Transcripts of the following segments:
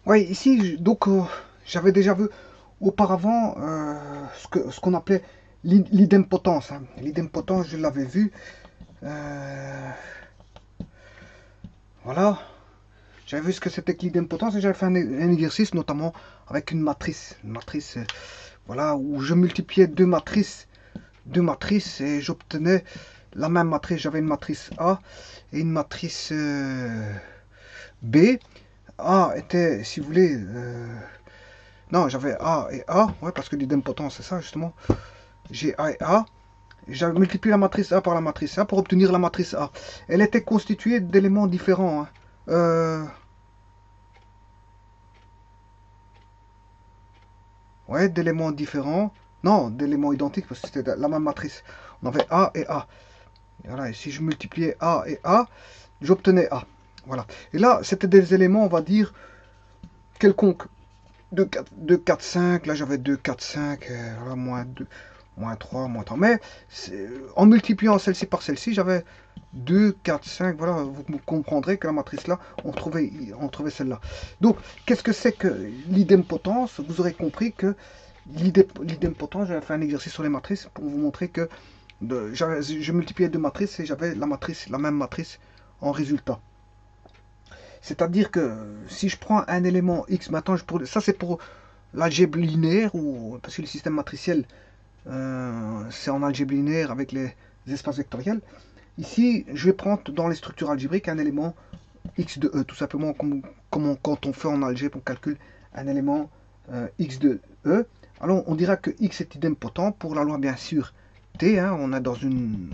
Ouais, ici, donc, j'avais déjà vu auparavant ce qu'on appelait l'idempotence, hein. L'idempotence, je l'avais vu. euh, voilà. J'avais vu ce que c'était que l'idempotence et j'avais fait un exercice, notamment avec une matrice. Une matrice, voilà, où je multipliais deux matrices et j'obtenais la même matrice. J'avais une matrice A et une matrice B. A était, si vous voulez, non, j'avais A et A, ouais, parce que l'idempotence, c'est ça justement. J'ai A et A. J'avais multiplié la matrice A par la matrice A pour obtenir la matrice A. Elle était constituée d'éléments différents, hein. Ouais, d'éléments différents. Non, d'éléments identiques parce que c'était la même matrice. On avait A et A. Et voilà, et si je multipliais A et A, j'obtenais A. Voilà. Et là, c'était des éléments, on va dire, quelconques. 2, 4, 5. Là, j'avais 2, 4, 5. Voilà, moins 2, moins 3, moins 3. Mais en multipliant celle-ci par celle-ci, j'avais 2, 4, 5. Voilà, vous comprendrez que la matrice là, on trouvait celle-là. Donc, qu'est-ce que c'est que l'idempotence? Vous aurez compris que l'idempotence, j'avais fait un exercice sur les matrices pour vous montrer que je multipliais deux matrices et j'avais la même matrice en résultat. C'est-à-dire que si je prends un élément x, maintenant ça c'est pour l'algèbre linéaire, ou parce que le système matriciel c'est en algèbre linéaire avec les espaces vectoriels. Ici, je vais prendre dans les structures algébriques un élément x de e, tout simplement comme quand on fait en algèbre, on calcule un élément x de e. Alors on dira que x est idempotent pour la loi bien sûr t, hein, on est dans une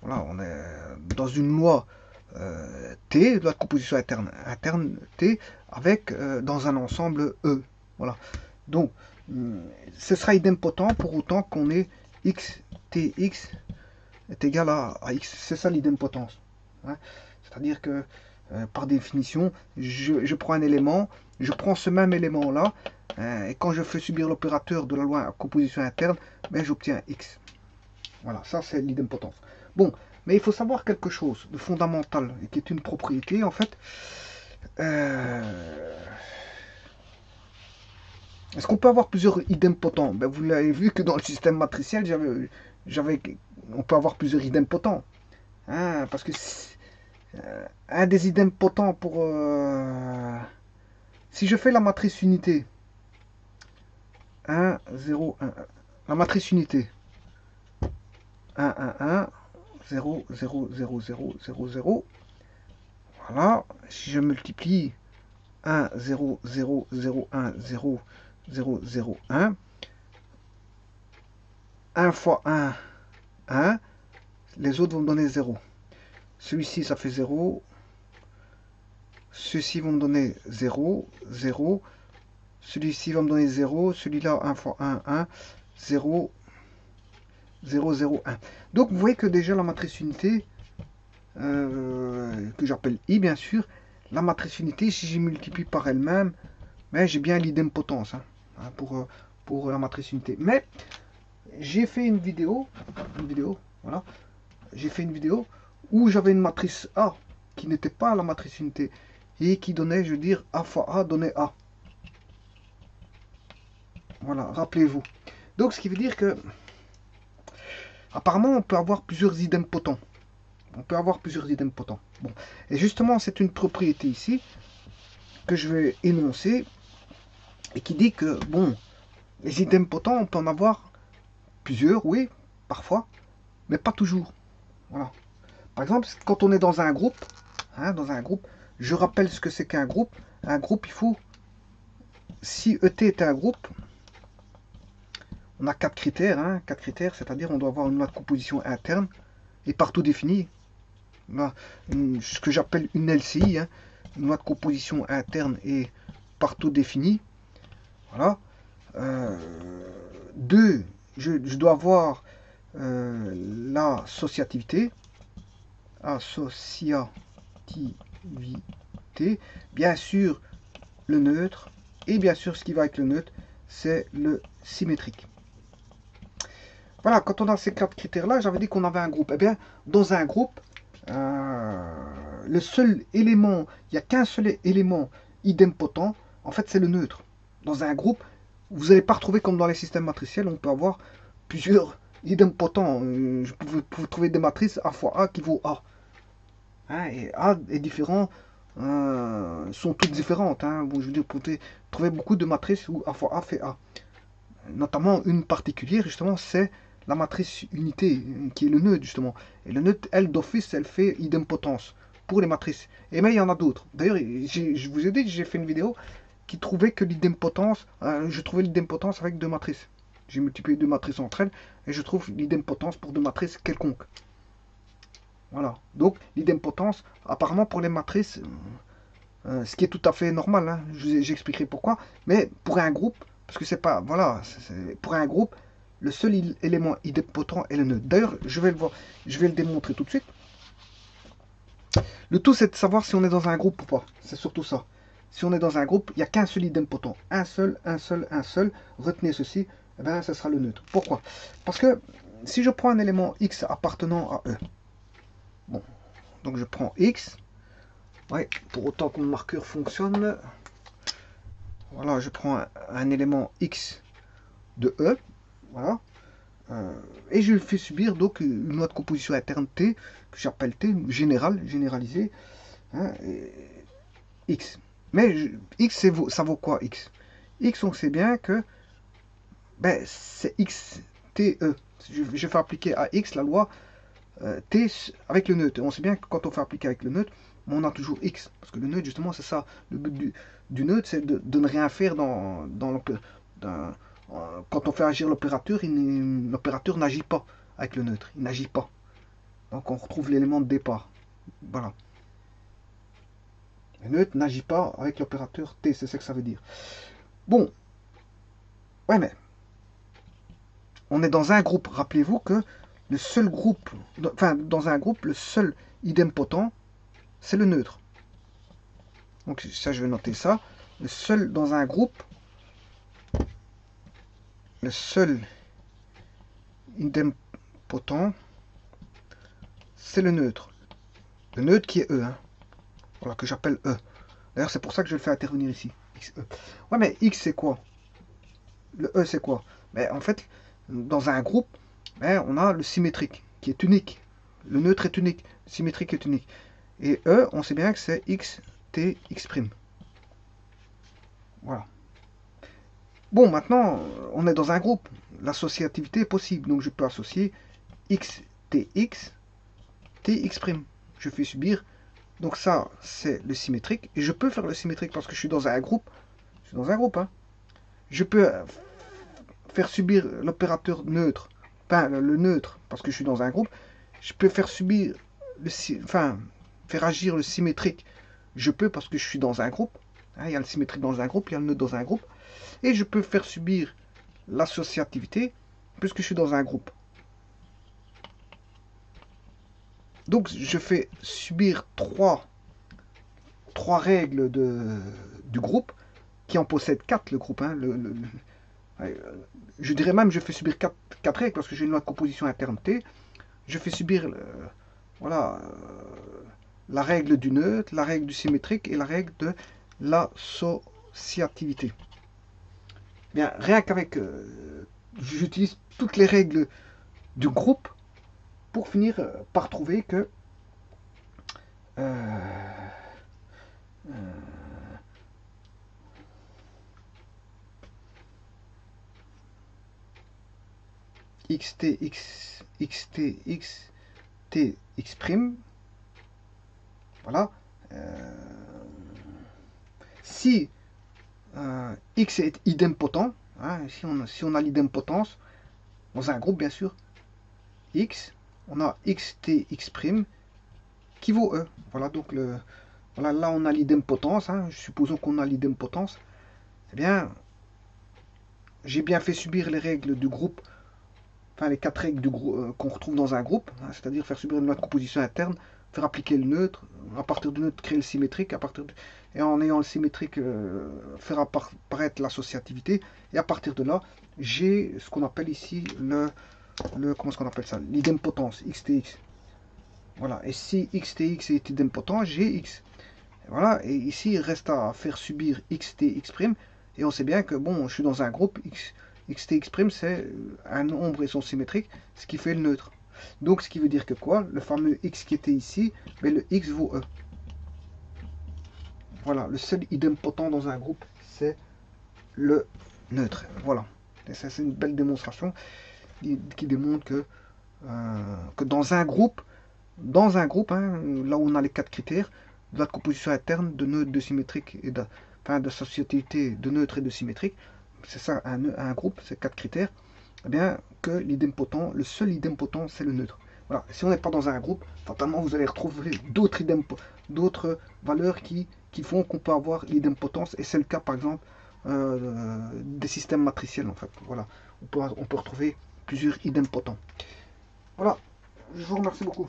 on est dans une loi T, loi de composition interne T, avec dans un ensemble E. Voilà. Donc, ce sera idempotent pour autant qu'on ait x, tx est égal à x. C'est ça l'idempotence, hein. C'est-à-dire que, par définition, je prends un élément, je prends ce même élément-là, et quand je fais subir l'opérateur de la loi à composition interne, ben, j'obtiens x. Voilà, ça c'est l'idempotence. Bon, mais il faut savoir quelque chose de fondamental, et qui est une propriété en fait. Euh, Est-ce qu'on peut avoir plusieurs idempotents? Ben, vous l'avez vu que dans le système matriciel, on peut avoir plusieurs idempotents, hein, parce que un des idempotents pour... si je fais la matrice unité, 1, 0, 1, 1, la matrice unité, 1, 1, 1, 0, 0, 0, 0, 0, 0, voilà, si je multiplie 1, 0, 0, 0, 1, 0, 0, 0, 1, 1 fois 1, 1, les autres vont me donner 0. Celui-ci, ça fait 0. Ceux-ci vont me donner 0, 0. Celui-ci va me donner 0. Celui-là, 1 fois 1, 1, 0, 0, 0, 1. Donc, vous voyez que déjà la matrice unité, que j'appelle I, bien sûr, la matrice unité, si je multiplie par elle-même, mais j'ai bien l'idempotence, hein, pour la matrice unité. Mais j'ai fait une vidéo, voilà, j'ai fait une vidéo où j'avais une matrice A qui n'était pas la matrice unité et qui donnait, je veux dire, A fois A donnait A. Voilà, rappelez-vous. Donc, ce qui veut dire que, apparemment, on peut avoir plusieurs idempotents. On peut avoir plusieurs idempotents. Bon, et justement, c'est une propriété ici que je vais énoncer et qui dit que, bon, les idempotents, on peut en avoir plusieurs, oui, parfois, mais pas toujours. Voilà. Par exemple, quand on est dans un groupe, hein, je rappelle ce que c'est qu'un groupe. Un groupe, il faut, si ET est un groupe, on a 4 critères, hein, 4 critères, c'est-à-dire on doit avoir une loi de composition interne et partout définie. Ce que j'appelle une LCI, hein, une loi de composition interne et partout définie. Voilà. 2, je dois avoir l'associativité. Associativité. Bien sûr, le neutre. Et bien sûr, ce qui va avec le neutre, c'est le symétrique. Voilà, quand on a ces 4 critères-là, j'avais dit qu'on avait un groupe. Eh bien, dans un groupe, le seul élément, il n'y a qu'un seul élément idempotent, en fait, c'est le neutre. Dans un groupe, vous n'allez pas retrouver comme dans les systèmes matriciels, on peut avoir plusieurs idempotents. Vous pouvez trouver des matrices A fois A qui vaut A. Hein, et A est différent, sont toutes différentes. Hein. Bon, je veux dire, vous pouvez trouver beaucoup de matrices où A fois A fait A. Notamment une particulière, justement, c'est la matrice unité, qui est le neutre, justement. Et le neutre, elle, d'office, elle fait idempotence pour les matrices. Et mais il y en a d'autres. D'ailleurs, je vous ai dit que j'ai fait une vidéo qui trouvait que l'idempotence, je trouvais l'idempotence avec deux matrices. J'ai multiplié deux matrices entre elles, et je trouve l'idempotence pour deux matrices quelconques. Voilà. Donc, l'idempotence, apparemment pour les matrices, ce qui est tout à fait normal, hein, j'expliquerai pourquoi, mais pour un groupe, parce que c'est pas, voilà, pour un groupe, le seul élément idempotent est le neutre. D'ailleurs, je vais le démontrer tout de suite. Le tout, c'est de savoir si on est dans un groupe ou pas. C'est surtout ça. Si on est dans un groupe, il n'y a qu'un seul idempotent. Un seul. Retenez ceci, eh ben, ce sera le neutre. Pourquoi? Parce que si je prends un élément x appartenant à E, bon, donc je prends x, ouais, pour autant que mon marqueur fonctionne, voilà, je prends un élément x de E, voilà, et je lui fais subir donc une loi de composition interne T, que j'appelle T, généralisée, hein, x. Mais x, ça vaut quoi x? X, on sait bien que ben, c'est x, T, E. Je fais appliquer à x la loi T avec le neutre. On sait bien que quand on fait appliquer avec le neutre, on a toujours x. Parce que le neutre, justement, c'est ça. Le but du neutre, c'est de ne rien faire quand on fait agir l'opérateur, l'opérateur n'agit pas avec le neutre. Il n'agit pas. Donc on retrouve l'élément de départ. Voilà. Le neutre n'agit pas avec l'opérateur T, c'est ça que ça veut dire. Bon. Ouais, mais on est dans un groupe. Rappelez-vous que le seul groupe, enfin, dans un groupe, le seul idempotent, c'est le neutre. Donc ça, je vais noter ça. Le seul dans un groupe, le seul idempotent, c'est le neutre. Le neutre qui est E. Hein. Voilà, que j'appelle E. D'ailleurs, c'est pour ça que je le fais intervenir ici. XE. Ouais, mais X, c'est quoi? Le E, c'est quoi? Mais en fait, dans un groupe, on a le symétrique, qui est unique. Le neutre est unique. Le symétrique est unique. Et E, on sait bien que c'est X, T, X'. Voilà. Bon, maintenant, on est dans un groupe. L'associativité est possible. Donc, je peux associer X, TX, TX'. Je fais subir. Donc, ça, c'est le symétrique. Et je peux faire le symétrique parce que je suis dans un groupe. Je suis dans un groupe, hein. Je peux faire subir l'opérateur neutre. Enfin, le neutre, parce que je suis dans un groupe. Je peux faire subir faire agir le symétrique. Je peux parce que je suis dans un groupe. Hein, il y a le symétrique dans un groupe, il y a le neutre dans un groupe. Et je peux faire subir l'associativité puisque je suis dans un groupe. Donc je fais subir trois règles du groupe qui en possède 4 le groupe. Hein, je dirais même je fais subir 4 règles parce que j'ai une loi de composition interne T. Je fais subir voilà, la règle du neutre, la règle du symétrique et la règle de l'associativité. Bien, rien qu'avec... j'utilise toutes les règles du groupe pour finir par trouver que... xt, t, x'. Voilà. Si x est idempotent, hein, si on a l'idempotence, dans un groupe bien sûr, x, on a xt, x' qui vaut E. Voilà, donc voilà, là on a l'idempotence, hein, supposons qu'on a l'idempotence. Eh bien, j'ai bien fait subir les règles du groupe, enfin les 4 règles du groupe qu'on retrouve dans un groupe, hein, c'est-à-dire faire subir une loi de composition interne, faire appliquer le neutre, à partir du neutre créer le symétrique, et en ayant le symétrique faire apparaître l'associativité, et à partir de là, j'ai ce qu'on appelle ici comment est-ce qu'on appelle ça, l'idempotence, xtx. Voilà, et si xtx est idempotent, j'ai x. Voilà, et ici, il reste à faire subir xt(x'), et on sait bien que, bon, je suis dans un groupe, xt(x'), c'est un nombre et son symétrique, ce qui fait le neutre. Donc, ce qui veut dire que quoi? Le fameux x qui était ici, mais le x vaut e. Voilà, le seul idempotent dans un groupe, c'est le neutre. Voilà, et ça, c'est une belle démonstration qui démontre que dans un groupe, hein, là où on a les 4 critères, de la composition interne de neutres, de symétriques et d'associativité de neutres et de symétriques, c'est ça, un groupe, c'est 4 critères, eh bien, que l'idempotent, le seul idempotent, c'est le neutre. Voilà. Si on n'est pas dans un groupe, fatalement, vous allez retrouver d'autres valeurs qui font qu'on peut avoir l'idempotence, et c'est le cas, par exemple, des systèmes matriciels, en fait. Voilà. On peut retrouver plusieurs idempotents. Voilà. Je vous remercie beaucoup.